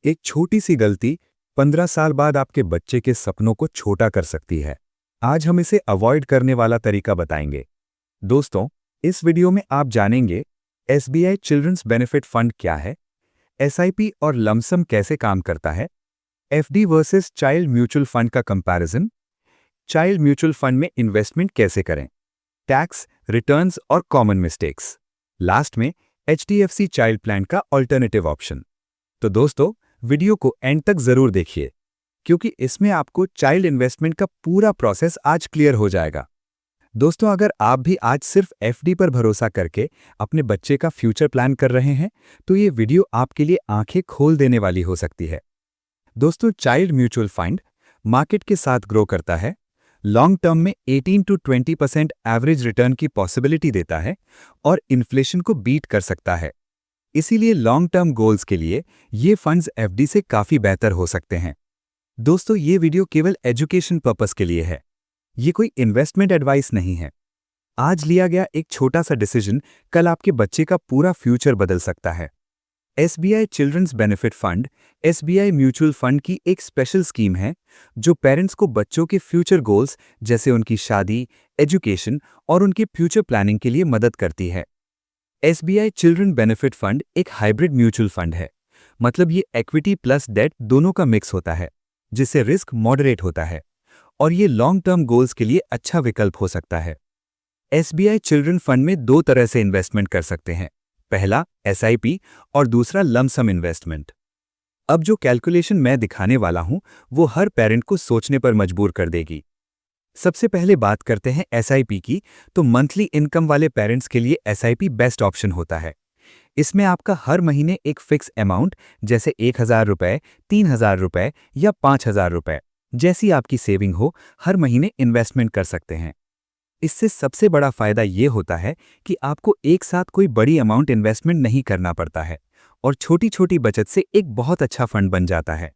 एक छोटी सी गलती 15 साल बाद आपके बच्चे के सपनों को छोटा कर सकती है। आज हम इसे अवॉइड करने वाला तरीका बताएंगे। दोस्तों, इस वीडियो में आप जानेंगे एसबीआई चिल्ड्रंस बेनिफिट फंड क्या है, एसआईपी और लमसम कैसे काम करता है, FD versus child mutual fund का कंपैरिजन, चाइल्ड म्यूचुअल फंड में इन्वेस्टमेंट कैसे करें, टैक्स, रिटर्न्स और कॉमन मिस्टेक्स, लास्ट में एचडीएफसी चाइल्ड प्लान का ऑल्टरनेटिव ऑप्शन। तो दोस्तों, वीडियो को एंड तक जरूर देखिए, क्योंकि इसमें आपको चाइल्ड इन्वेस्टमेंट का पूरा प्रोसेस आज क्लियर हो जाएगा। दोस्तों, अगर आप भी आज सिर्फ एफडी पर भरोसा करके अपने बच्चे का फ्यूचर प्लान कर रहे हैं, तो ये वीडियो आपके लिए आंखें खोल देने वाली हो सकती है। दोस्तों, चाइल्ड म्यूचुअल फंड मार्केट के साथ ग्रो करता है, लॉन्ग टर्म में 18 to 20% एवरेज रिटर्न की पॉसिबिलिटी देता है और इन्फ्लेशन को बीट कर सकता है। इसीलिए लॉन्ग टर्म गोल्स के लिए ये फंड्स एफडी से काफी बेहतर हो सकते हैं। दोस्तों, ये वीडियो केवल एजुकेशन पर्पस के लिए है, ये कोई इन्वेस्टमेंट एडवाइस नहीं है। आज लिया गया एक छोटा सा डिसीजन कल आपके बच्चे का पूरा फ्यूचर बदल सकता है। SBI children's benefit fund SBI mutual fund की एक स्पेशल स्कीम है जो पेरेंट्स को बच्चों के फ्यूचर गोल्स जैसे उनकी शादी, एजुकेशन और उनकी फ्यूचर प्लानिंग के लिए मदद करती है। एसबीआई चिल्ड्रन बेनिफिट फंड एक हाइब्रिड म्यूचुअल फंड है, मतलब ये इक्विटी प्लस डेट दोनों का मिक्स होता है, जिससे रिस्क मॉडरेट होता है और ये लॉन्ग टर्म गोल्स के लिए अच्छा विकल्प हो सकता है। एसबीआई चिल्ड्रन फंड में दो तरह से इन्वेस्टमेंट कर सकते हैं, पहला एसआईपी और दूसरा लमसम इन्वेस्टमेंट। अब जो कैलकुलेशन मैं दिखाने वाला हूं वो हर पेरेंट को सोचने पर मजबूर कर देगी। सबसे पहले बात करते हैं एसआईपी की, तो मंथली इनकम वाले पेरेंट्स के लिए एसआईपी बेस्ट ऑप्शन होता है। इसमें आपका हर महीने एक फिक्स अमाउंट जैसे 1,000 रुपए, 3,000 रुपए या 5,000 रुपए जैसी आपकी सेविंग हो, हर महीने इन्वेस्टमेंट कर सकते हैं। इससे सबसे बड़ा फायदा ये होता है कि आपको एक साथ कोई बड़ी अमाउंट इन्वेस्टमेंट नहीं करना पड़ता है और छोटी छोटी बचत से एक बहुत अच्छा फंड बन जाता है।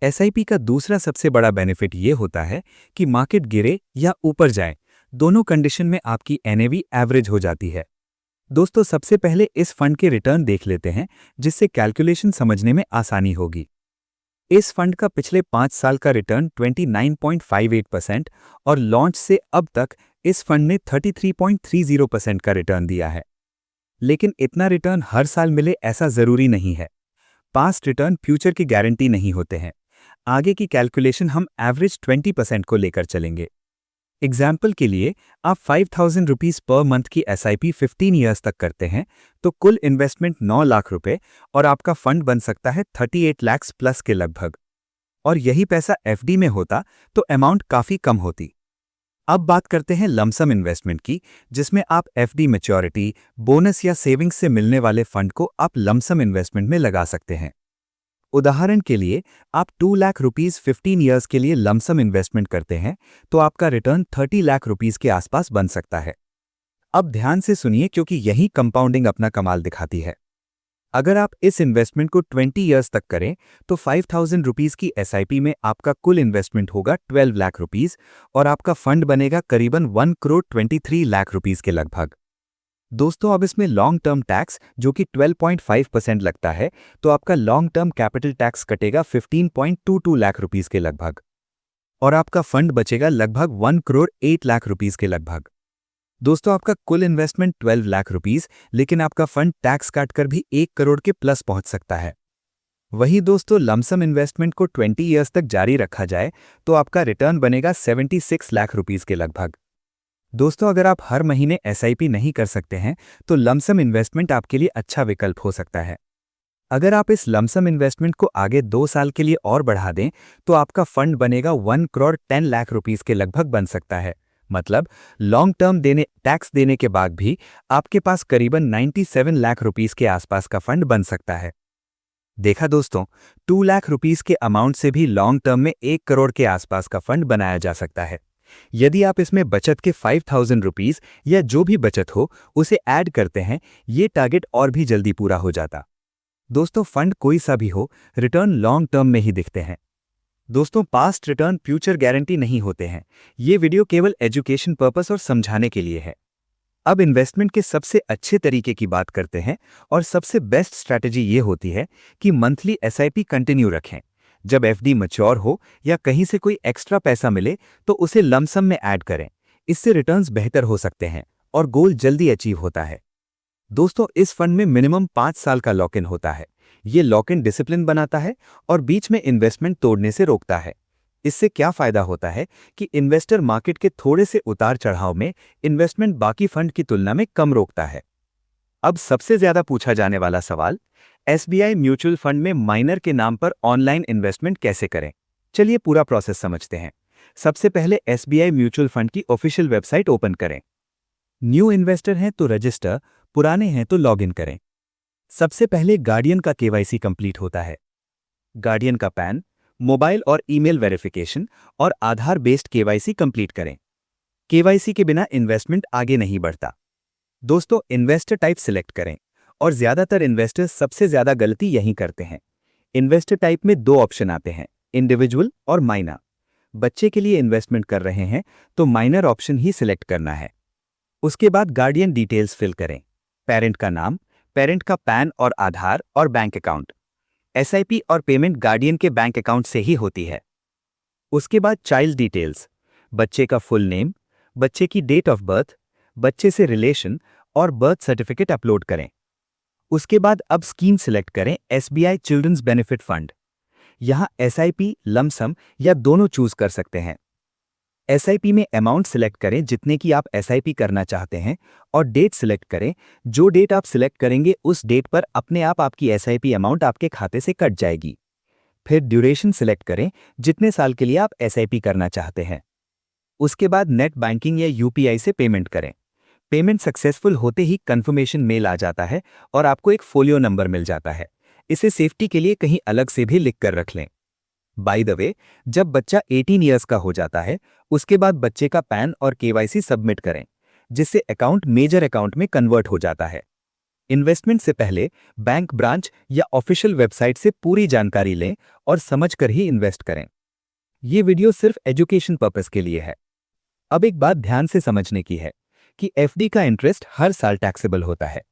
एसआईपी का दूसरा सबसे बड़ा बेनिफिट ये होता है कि मार्केट गिरे या ऊपर जाए, दोनों कंडीशन में आपकी एनएवी एवरेज हो जाती है। दोस्तों, सबसे पहले इस फंड के रिटर्न देख लेते हैं, जिससे कैलकुलेशन समझने में आसानी होगी। इस फंड का पिछले 5 साल का रिटर्न 29.58% और लॉन्च से अब तक इस फंड ने 33.30% का रिटर्न दिया है। लेकिन इतना रिटर्न हर साल मिले ऐसा जरूरी नहीं है। पास्ट रिटर्न फ्यूचर की गारंटी नहीं होते हैं। आगे की कैलकुलेशन हम एवरेज 20% को लेकर चलेंगे। एग्जाम्पल के लिए, आप 5,000 रुपीज पर मंथ की एसआईपी 15 ईयर्स तक करते हैं तो कुल इन्वेस्टमेंट 9 लाख रुपए और आपका फंड बन सकता है 38 लाख प्लस के लगभग। और यही पैसा एफडी में होता तो अमाउंट काफी कम होती। अब बात करते हैं लमसम इन्वेस्टमेंट की, जिसमें आप एफडी मैच्योरिटी, बोनस या सेविंग्स से मिलने वाले फंड को आप लमसम इन्वेस्टमेंट में लगा सकते हैं। उदाहरण के लिए, आप 2 लाख रुपीज 15 ईयर्स के लिए लमसम इन्वेस्टमेंट करते हैं तो आपका रिटर्न 30 लाख रुपीज के आसपास बन सकता है। अब ध्यान से सुनिए, क्योंकि यही कंपाउंडिंग अपना कमाल दिखाती है। अगर आप इस इन्वेस्टमेंट को 20 ईयर्स तक करें तो 5,000 रुपीज की एसआईपी में आपका कुल इन्वेस्टमेंट होगा 12 लाख रुपीज और आपका फंड बनेगा करीबन 1 करोड़ 23 लाख रुपीज के लगभग। दोस्तों, अब इसमें लॉन्ग टर्म टैक्स जो कि 12.5% लगता है, तो आपका लॉन्ग टर्म कैपिटल टैक्स कटेगा 15.22 लाख रुपीस के लगभग और आपका फंड बचेगा लगभग 1 करोड़ 8 लाख रुपीस के लगभग। दोस्तों, आपका कुल इन्वेस्टमेंट 12 लाख रुपीस, लेकिन आपका फंड टैक्स काटकर भी 1 करोड़ के प्लस पहुंच सकता है। वही दोस्तों, लमसम इन्वेस्टमेंट को 20 ईयर्स तक जारी रखा जाए तो आपका रिटर्न बनेगा 76 लाख रुपीस के लगभग। दोस्तों, अगर आप हर महीने एसआईपी नहीं कर सकते हैं तो लमसम इन्वेस्टमेंट आपके लिए अच्छा विकल्प हो सकता है। अगर आप इस लमसम इन्वेस्टमेंट को आगे 2 साल के लिए और बढ़ा दें तो आपका फंड बनेगा 1 करोड़ 10 लाख रुपीस के लगभग बन सकता है। मतलब लॉन्ग टर्म टैक्स देने के बाद भी आपके पास करीबन 97 लाख रुपीस के आसपास का फंड बन सकता है। देखा दोस्तों, 2 लाख रुपीस के अमाउंट से भी लॉन्ग टर्म में 1 करोड़ के आसपास का फंड बनाया जा सकता है। यदि आप इसमें बचत के 5,000 रुपीस या जो भी बचत हो उसे ऐड करते हैं, ये टारगेट और भी जल्दी पूरा हो जाता। दोस्तों, फंड कोई सा भी हो, रिटर्न लॉन्ग टर्म में ही दिखते हैं। दोस्तों, पास्ट रिटर्न फ्यूचर गारंटी नहीं होते हैं। ये वीडियो केवल एजुकेशन पर्पस और समझाने के लिए है। अब इन्वेस्टमेंट के सबसे अच्छे तरीके की बात करते हैं और सबसे बेस्ट स्ट्रैटेजी ये होती है कि मंथली एसआईपी कंटिन्यू रखें। जब एफडी मैच्योर हो या कहीं से कोई एक्स्ट्रा पैसा मिले तो उसे लमसम में ऐड करें। इससे रिटर्न्स बेहतर हो सकते हैं और गोल जल्दी अचीव होता है। दोस्तों, इस फंड में मिनिमम 5 साल का लॉक इन होता है। ये लॉक इन डिसिप्लिन बनाता है और बीच में इन्वेस्टमेंट तोड़ने से रोकता है। इससे क्या फायदा होता है कि इन्वेस्टर मार्केट के थोड़े से उतार चढ़ाव में इन्वेस्टमेंट बाकी फंड की तुलना में कम रोकता है। अब सबसे ज्यादा पूछा जाने वाला सवाल, एसबीआई म्यूचुअल फंड में माइनर के नाम पर ऑनलाइन इन्वेस्टमेंट कैसे करें? चलिए पूरा प्रोसेस समझते हैं। सबसे पहले एसबीआई म्यूचुअल फंड की ऑफिशियल वेबसाइट ओपन करें। न्यू इन्वेस्टर हैं तो रजिस्टर, पुराने हैं तो लॉग इन करें। सबसे पहले गार्डियन का केवाईसी कंप्लीट होता है। गार्डियन का पैन, मोबाइल और ईमेल वेरिफिकेशन और आधार बेस्ड केवाईसी कंप्लीट करें। केवाईसी के बिना इन्वेस्टमेंट आगे नहीं बढ़ता। दोस्तों, इन्वेस्टर टाइप सिलेक्ट करें और ज्यादातर इन्वेस्टर्स सबसे ज्यादा गलती यहीं करते हैं। इन्वेस्टर टाइप में 2 ऑप्शन आते हैं, इंडिविजुअल और माइनर। बच्चे के लिए इन्वेस्टमेंट कर रहे हैं तो माइनर ऑप्शन ही सिलेक्ट करना है। उसके बाद गार्डियन डिटेल्स फिल करें, पेरेंट का नाम, पेरेंट का पैन और आधार और बैंक अकाउंट। एसआईपी और पेमेंट गार्डियन के बैंक अकाउंट से ही होती है। उसके बाद चाइल्ड डिटेल्स, बच्चे का फुल नेम, बच्चे की डेट ऑफ बर्थ, बच्चे से रिलेशन और बर्थ सर्टिफिकेट अपलोड करें। उसके बाद अब स्कीम सिलेक्ट करें, एसबीआई चिल्ड्रंस बेनिफिट फंड। यहां एसआईपी, लमसम या दोनों चूज कर सकते हैं। एसआईपी में अमाउंट सिलेक्ट करें जितने की आप एसआईपी करना चाहते हैं और डेट सिलेक्ट करें। जो डेट आप सिलेक्ट करेंगे उस डेट पर अपने आप आपकी एसआईपी अमाउंट आपके खाते से कट जाएगी। फिर ड्यूरेशन सिलेक्ट करें, जितने साल के लिए आप एसआईपी करना चाहते हैं। उसके बाद नेट बैंकिंग या यूपीआई से पेमेंट करें। पेमेंट सक्सेसफुल होते ही कंफर्मेशन मेल आ जाता है और आपको एक फोलियो नंबर मिल जाता है। इसे सेफ्टी के लिए कहीं अलग से भी लिख कर रख लें। बाय द वे, जब बच्चा 18 ईयर्स का हो जाता है उसके बाद बच्चे का पैन और केवाईसी सबमिट करें, जिससे अकाउंट मेजर अकाउंट में कन्वर्ट हो जाता है। इन्वेस्टमेंट से पहले बैंक ब्रांच या ऑफिशियल वेबसाइट से पूरी जानकारी लें और समझकर ही इन्वेस्ट करें। ये वीडियो सिर्फ एजुकेशन पर्पस के लिए है। अब एक बात ध्यान से समझने की है कि एफडी का इंटरेस्ट हर साल टैक्सेबल होता है।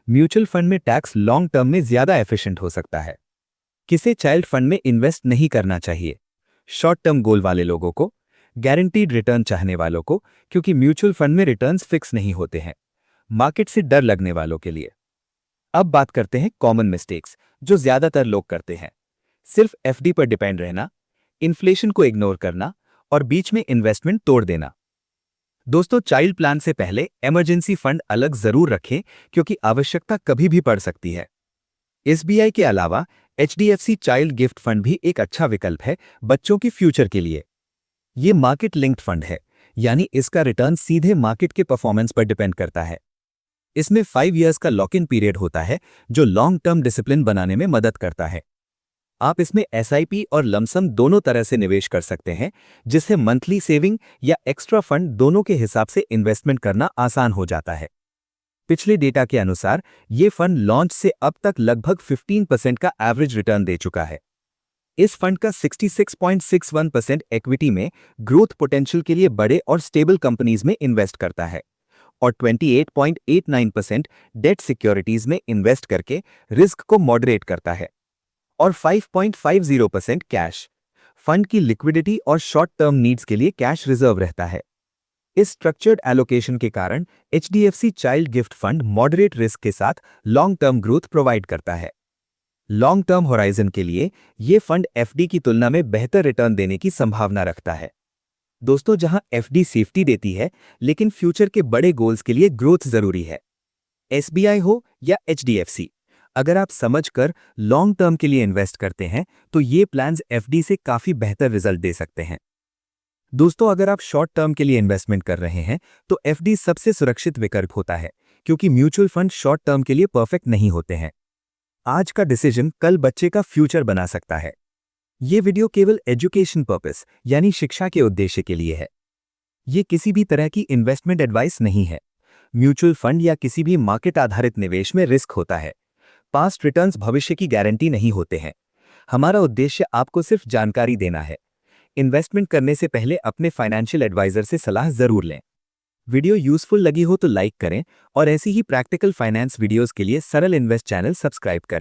म्यूचुअल फंड में टैक्स लॉन्ग टर्म में ज्यादा एफिशिएंट हो सकता है। किसे चाइल्ड फंड में इन्वेस्ट नहीं करना चाहिए? शॉर्ट टर्म गोल वाले लोगों को, गारंटीड रिटर्न चाहने वालों को, क्योंकि म्यूचुअल फंड में रिटर्न्स फिक्स नहीं होते हैं। मार्केट से डर लगने वालों के लिए। अब बात करते हैं कॉमन मिस्टेक्स जो ज्यादातर लोग करते हैं। सिर्फ एफडी पर डिपेंड रहना, इन्फ्लेशन को इग्नोर करना और बीच में इन्वेस्टमेंट तोड़ देना। दोस्तों, चाइल्ड प्लान से पहले इमरजेंसी फंड अलग जरूर रखें क्योंकि आवश्यकता कभी भी पड़ सकती है। एसबीआई के अलावा एचडीएफसी चाइल्ड गिफ्ट फंड भी एक अच्छा विकल्प है बच्चों की फ्यूचर के लिए। ये मार्केट लिंक्ड फंड है, यानी इसका रिटर्न सीधे मार्केट के परफॉर्मेंस पर डिपेंड करता है। इसमें 5 इयर्स का लॉक इन पीरियड होता है जो लॉन्ग टर्म डिसिप्लिन बनाने में मदद करता है। आप इसमें एसआईपी और लमसम दोनों तरह से निवेश कर सकते हैं, जिससे मंथली सेविंग या एक्स्ट्रा फंड दोनों के हिसाब से इन्वेस्टमेंट करना आसान हो जाता है। पिछले डेटा के अनुसार ये फंड लॉन्च से अब तक लगभग 15% का एवरेज रिटर्न दे चुका है। इस फंड का 66.61% इक्विटी में ग्रोथ पोटेंशियल के लिए बड़े और स्टेबल कंपनीज में इन्वेस्ट करता है और 28.89% डेट सिक्योरिटीज में इन्वेस्ट करके रिस्क को मॉडरेट करता है और 5.50% कैश। फंड की लिक्विडिटी और शॉर्ट टर्म नीड्स के लिए कैश रिजर्व रहता है। इस स्ट्रक्चर्ड एलोकेशन के कारण HDFC child gift fund moderate risk के साथ लॉन्ग टर्म ग्रोथ प्रोवाइड करता है। लॉन्ग टर्म होराइजन के लिए यह फंड एफडी की तुलना में बेहतर रिटर्न देने की संभावना रखता है। दोस्तों, जहां एफडी सेफ्टी देती है, लेकिन फ्यूचर के बड़े गोल्स के लिए ग्रोथ जरूरी है। एसबीआई हो या एचडीएफसी, अगर आप समझकर लॉन्ग टर्म के लिए इन्वेस्ट करते हैं तो ये प्लान्स एफडी से काफी बेहतर रिजल्ट दे सकते हैं। दोस्तों, अगर आप शॉर्ट टर्म के लिए इन्वेस्टमेंट कर रहे हैं तो एफडी सबसे सुरक्षित विकल्प होता है, क्योंकि म्यूचुअल फंड शॉर्ट टर्म के लिए परफेक्ट नहीं होते हैं। आज का डिसीजन कल बच्चे का फ्यूचर बना सकता है। ये वीडियो केवल एजुकेशन पर्पस यानी शिक्षा के उद्देश्य के लिए है। ये किसी भी तरह की इन्वेस्टमेंट एडवाइस नहीं है। म्यूचुअल फंड या किसी भी मार्केट आधारित निवेश में रिस्क होता है। पास्ट रिटर्न्स भविष्य की गारंटी नहीं होते हैं। हमारा उद्देश्य आपको सिर्फ जानकारी देना है। इन्वेस्टमेंट करने से पहले अपने फाइनेंशियल एडवाइजर से सलाह जरूर लें। वीडियो यूजफुल लगी हो तो लाइक करें और ऐसी ही प्रैक्टिकल फाइनेंस वीडियोस के लिए सरल इन्वेस्ट चैनल सब्सक्राइब करें।